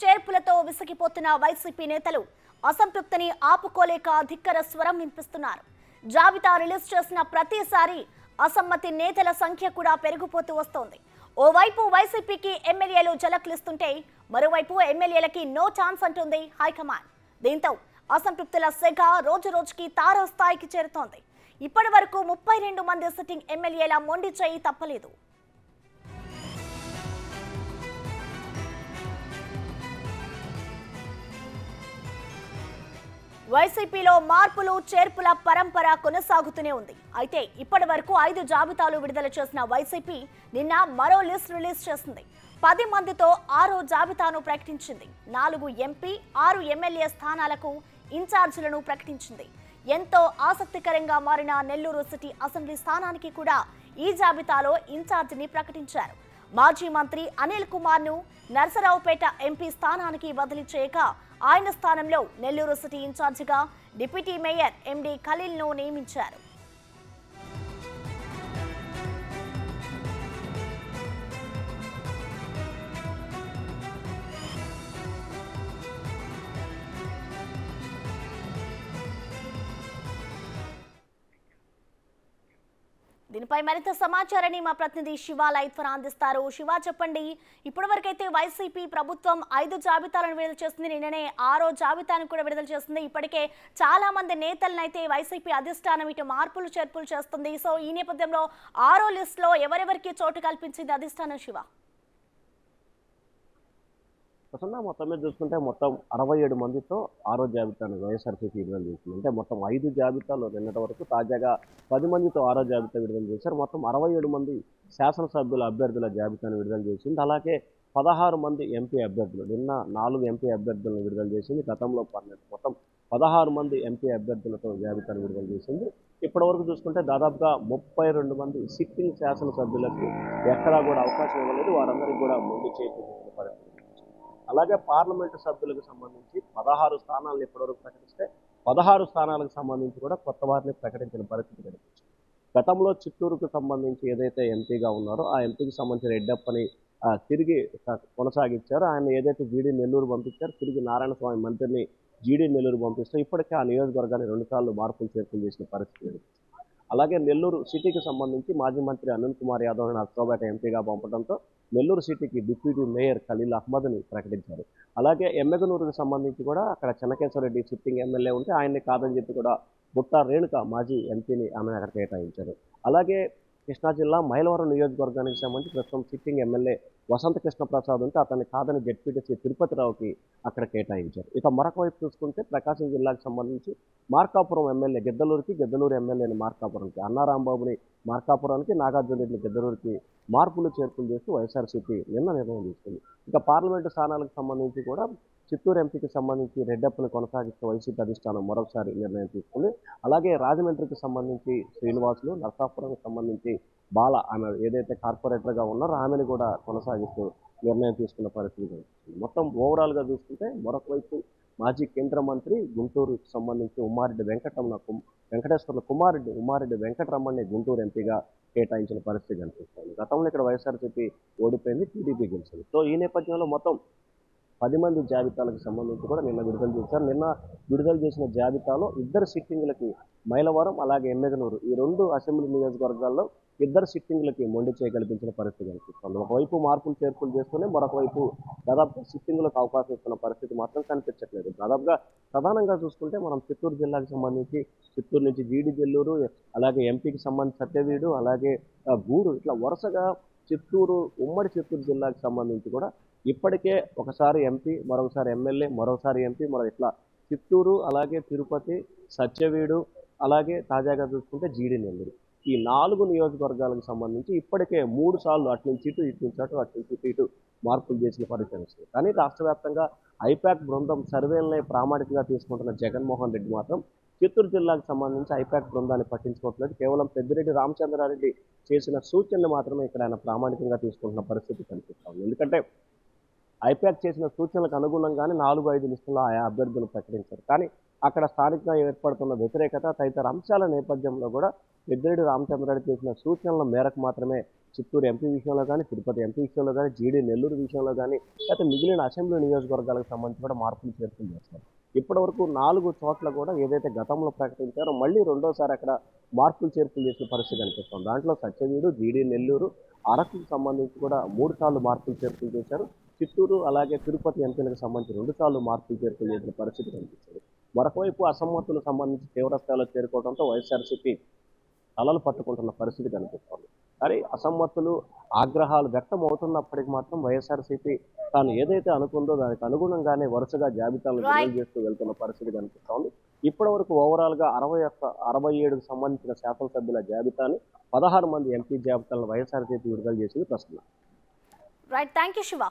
చేర్పులతో విసిగిపోతున్న YCP నేతలు అసంతృప్తిని ఆపుకోలేక ధిక్కర స్వరం వినిపిస్తున్నారు. జాబితా రిలీజ్ చేసిన ప్రతిసారి అసమ్మతి నేతల సంఖ్య కూడా పెరిగిపోతూ వస్తోంది. ఓవైపు వైసీపీకి ఎమ్మెల్యేలు జలక్లిస్తుంటే మరోవైపు ఎమ్మెల్యేలకి నో ఛాన్స్ అంటుంది హైకమాండ్. దీంతో అసంతృప్తుల సెగ రోజు రోజుకి తారాస్థాయికి చేరుతోంది. ఇప్పటి వరకు 32 మంది సిట్టింగ్ ఎమ్మెల్యేల మొండి చేయి తప్పలేదు. వైసీపీలో మార్పులు చేర్పుల పరంపర కొనసాగుతూనే ఉంది. అయితే ఇప్పటి వరకు 5 జాబితాలు విడుదల చేసిన వైసీపీ నిన్న మరో లిస్ట్ రిలీజ్ చేసింది. 10 మందితో 6వ జాబితాను ప్రకటించింది. 4 ఎంపీ 6 ఎమ్మెల్యే స్థానాలకు ఇన్ఛార్జీలను ప్రకటించింది. ఎంతో ఆసక్తికరంగా మారిన నెల్లూరు సిటీ అసెంబ్లీ స్థానానికి కూడా ఈ జాబితాలో ఇన్ఛార్జిని ప్రకటించారు. మాజీ మంత్రి అనిల్ కుమార్ ను నర్సరావుపేట ఎంపీ స్థానానికి బదిలీ చేయక ఆయన స్థానంలో నెల్లూరు సిటీ ఇన్ఛార్జిగా డిప్యూటీ మేయర్ ఎండి ఖలీల్ ను నియమించారు. దీనిపై మరింత సమాచారాన్ని మా ప్రతినిధి శివ లైవ్ ద్వారా అందిస్తారు. శివ, చెప్పండి, ఇప్పటివరకైతే వైసీపీ ప్రభుత్వం 5 జాబితాలను విడుదల చేస్తుంది. నిన్ననే 6వ జాబితాను కూడా విడుదల చేస్తుంది. ఇప్పటికే చాలా మంది నేతలను అయితే వైసీపీ అధిష్టానం ఇటు మార్పులు చేర్పులు చేస్తుంది. సో ఈ నేపథ్యంలో 6వ లిస్ట్ లో ఎవరెవరికి చోటు కల్పించింది అధిష్టానం? శివ, మొత్తం మీద చూసుకుంటే మొత్తం 67 మందితో 6వ జాబితాను వైఎస్ఆర్సీపీ విడుదల చేసింది. అంటే మొత్తం 5 జాబితాలో నిన్నటి వరకు తాజాగా 10 మందితో 6వ జాబితా విడుదల చేశారు. మొత్తం 67 మంది శాసనసభ్యుల అభ్యర్థుల జాబితాను విడుదల చేసింది. అలాగే 16 మంది ఎంపీ అభ్యర్థులు, నిన్న 4 ఎంపీ అభ్యర్థులను విడుదల చేసింది. గతంలో 12, మొత్తం 16 మంది ఎంపీ అభ్యర్థులతో జాబితాను విడుదల చేసింది. ఇప్పటివరకు చూసుకుంటే దాదాపుగా 32 మంది సిట్టింగ్ శాసనసభ్యులకు ఎక్కడా కూడా అవకాశం ఇవ్వలేదు. వారందరికీ కూడా ముందు చేకూర్చిన పరిస్థితి. అలాగే పార్లమెంటు సభ్యులకు సంబంధించి 16 స్థానాలను ఇప్పటివరకు ప్రకటిస్తే 16 స్థానాలకు సంబంధించి కూడా కొత్త వారిని ప్రకటించిన పరిస్థితి కనిపించింది. గతంలో చిత్తూరుకు సంబంధించి ఏదైతే ఎంపీగా ఉన్నారో ఆ ఎంపీకి సంబంధించిన రెడ్డప్పని తిరిగి కొనసాగించారు. ఆయన ఏదైతే జీడీ నెల్లూరు పంపించారు, తిరిగి నారాయణస్వామి మంత్రిని జీడీ నెల్లూరు పంపిస్తే ఇప్పటికే ఆ నియోజకవర్గాన్ని 2 సార్లు మార్పులు చేర్పులు చేసిన పరిస్థితి కనిపించింది. అలాగే నెల్లూరు సిటీకి సంబంధించి మాజీ మంత్రి అనిల్ కుమార్ యాదవ్ నర్సరావుపేట ఎంపీగా పంపడంతో నెల్లూరు సిటీకి డిప్యూటీ మేయర్ ఖలీల్ అహ్మద్ని ప్రకటించారు. అలాగే ఎమ్మెగనూరుకు సంబంధించి కూడా అక్కడ చెన్నకేశ్వరరెడ్డి సిట్టింగ్ ఎమ్మెల్యే ఉంటే ఆయన్ని కాదని చెప్పి కూడా బుట్టా రేణుక మాజీ ఎంపీని ఆమె అక్కడ కేటాయించారు. అలాగే కృష్ణా జిల్లా మైలవరం నియోజకవర్గానికి సంబంధించి ప్రస్తుతం సిట్టింగ్ ఎమ్మెల్యే వసంత కృష్ణ ప్రసాద్ ఉంటే అతన్ని కాదని జెడ్పీటీసీ తిరుపతిరావుకి అక్కడ కేటాయించారు. ఇక మరొక వైపు చూసుకుంటే ప్రకాశం జిల్లాకు సంబంధించి మార్కాపురం ఎమ్మెల్యే గెద్దలూరు ఎమ్మెల్యేని మార్కాపురంకి, అన్నారాంబాబుని మార్కాపురానికి, నాగార్జున రెడ్డిని గెద్దలూరుకి మార్పులు చేర్పులు చేస్తూ వైఎస్ఆర్సీపీ నిన్న నిర్ణయం తీసుకుంది. ఇక పార్లమెంటు స్థానాలకు సంబంధించి కూడా చిత్తూరు ఎంపీకి సంబంధించి రెడ్డప్పని కొనసాగిస్తూ వైసీపీ అధిష్టానం మరొకసారి నిర్ణయం తీసుకుంది. అలాగే రాజమండ్రికి సంబంధించి శ్రీనివాసులు, నర్సాపురంకి సంబంధించి బాల, ఆమె ఏదైతే కార్పొరేటర్గా ఉన్నారో ఆమెను కూడా కొనసాగిస్తూ నిర్ణయం తీసుకున్న పరిస్థితి కనిపిస్తుంది. మొత్తం ఓవరాల్గా చూసుకుంటే మరొక వైపు మాజీ కేంద్ర మంత్రి గుంటూరుకు సంబంధించి వెంకటేశ్వర్ల కుమారెడ్డి ఉమ్మారెడ్డి వెంకటరమణని గుంటూరు ఎంపీగా కేటాయించిన పరిస్థితి కనిపిస్తుంది. గతంలో ఇక్కడ వైఎస్ఆర్సీపీ ఓడిపోయింది, టీడీపీ గెలిచింది. సో ఈ నేపథ్యంలో మొత్తం 10 మంది జాబితాలకు సంబంధించి కూడా నిన్న విడుదల చేశారు. నిన్న విడుదల చేసిన జాబితాలో 2 సిట్టింగ్లకి మైలవరం అలాగే ఎమ్మెగనూరు, ఈ 2 అసెంబ్లీ నియోజకవర్గాల్లో 2 సిట్టింగ్లకి మొండి కల్పించిన పరిస్థితి కనిపిస్తుంది. ఒకవైపు మార్పులు చేర్పులు చేస్తూనే మరొకవైపు దాదాపు సిట్టింగ్లకు అవకాశం ఇస్తున్న పరిస్థితి మాత్రం కనిపించట్లేదు. దాదాపుగా ప్రధానంగా చూసుకుంటే మనం చిత్తూరు జిల్లాకు సంబంధించి చిత్తూరు నుంచి జీడి నెల్లూరు, అలాగే ఎంపీకి సంబంధించి సత్యవీడు, అలాగే గూడు, ఇట్లా వరుసగా ఉమ్మడి చిత్తూరు జిల్లాకు సంబంధించి కూడా ఇప్పటికే ఒకసారి ఎంపీ, మరొకసారి ఎమ్మెల్యే, మరోసారి ఎంపీ, ఇట్లా చిత్తూరు, అలాగే తిరుపతి, సత్యవీడు, అలాగే తాజాగా చూసుకుంటే జీడి నెల్లూరు, ఈ 4 నియోజకవర్గాలకు సంబంధించి ఇప్పటికే 3 సార్లు అటు నుంచి ఇటు, ఇటు నుంచి అటు, అటు నుంచి ఇటు మార్పులు చేసిన పరిస్థితి. కానీ రాష్ట్ర వ్యాప్తంగా ఐపాక్ బృందం సర్వేలనే ప్రామాణికంగా తీసుకుంటున్న జగన్మోహన్ రెడ్డి మాత్రం చిత్తూరు జిల్లాకు సంబంధించి ఐపాక్ బృందాన్ని పట్టించుకోవట్లేదు. కేవలం పెద్దిరెడ్డి రామచంద్రారెడ్డి చేసిన సూచనలు మాత్రమే ఇక్కడ ఆయన ప్రామాణికంగా తీసుకుంటున్న పరిస్థితి కనిపిస్తుంది. ఎందుకంటే ఐపాక్ చేసిన సూచనలకు అనుగుణంగానే 4-5 లిస్టుల్లో ఆయా అభ్యర్థులు ప్రకటించారు. కానీ అక్కడ స్థానికంగా ఏర్పడుతున్న వ్యతిరేకత తదితర అంశాల నేపథ్యంలో కూడా పెద్దిరెడ్డి రామచంద్రారెడ్డి చేసిన సూచనల మేరకు మాత్రమే చిత్తూరు ఎంపీ విషయంలో కానీ, తిరుపతి ఎంపీ విషయంలో కానీ, జీడీ నెల్లూరు విషయంలో కానీ, లేకపోతే మిగిలిన అసెంబ్లీ నియోజకవర్గాలకు సంబంధించి కూడా మార్పులు చేర్పులు చేస్తారు. ఇప్పటివరకు 4 చోట్ల కూడా ఏదైతే గతంలో ప్రకటించారో మళ్ళీ రెండోసారి అక్కడ మార్పులు చేర్పులు చేసిన పరిస్థితి కనిపిస్తుంది. దాంట్లో సత్యవీడు, జీడీ నెల్లూరు, అరకుకు సంబంధించి కూడా 3 సార్లు మార్పులు చేర్పులు చేశారు. చిత్తూరు అలాగే తిరుపతి ఎంపీలకు సంబంధించి 2 సార్లు మార్పులు చేర్పులు చేసిన పరిస్థితి కనిపించింది. మరొకవైపు అసమ్మతులకు సంబంధించి తీవ్ర స్థాయిలో చేరుకోవడంతో వైఎస్ఆర్సీపీ తలలు పట్టుకుంటున్న పరిస్థితి కనిపిస్తోంది. కానీ అసమ్మతులు, ఆగ్రహాలు వ్యక్తం అవుతున్నప్పటికీ మాత్రం వైఎస్ఆర్సీపీ తాను ఏదైతే అనుకుందో దానికి అనుగుణంగానే వరుసగా జాబితాలను విడుదల చేస్తూ వెళ్తున్న పరిస్థితి కనిపిస్తోంది. ఇప్పటి వరకు ఓవరాల్ గా 67కు సంబంధించిన శాసనసభ్యుల జాబితాని 16 మంది ఎంపీ జాబితాలను వైఎస్ఆర్సీపీ విడుదల చేసింది ప్రస్తుతం. Right, thank you Shiva.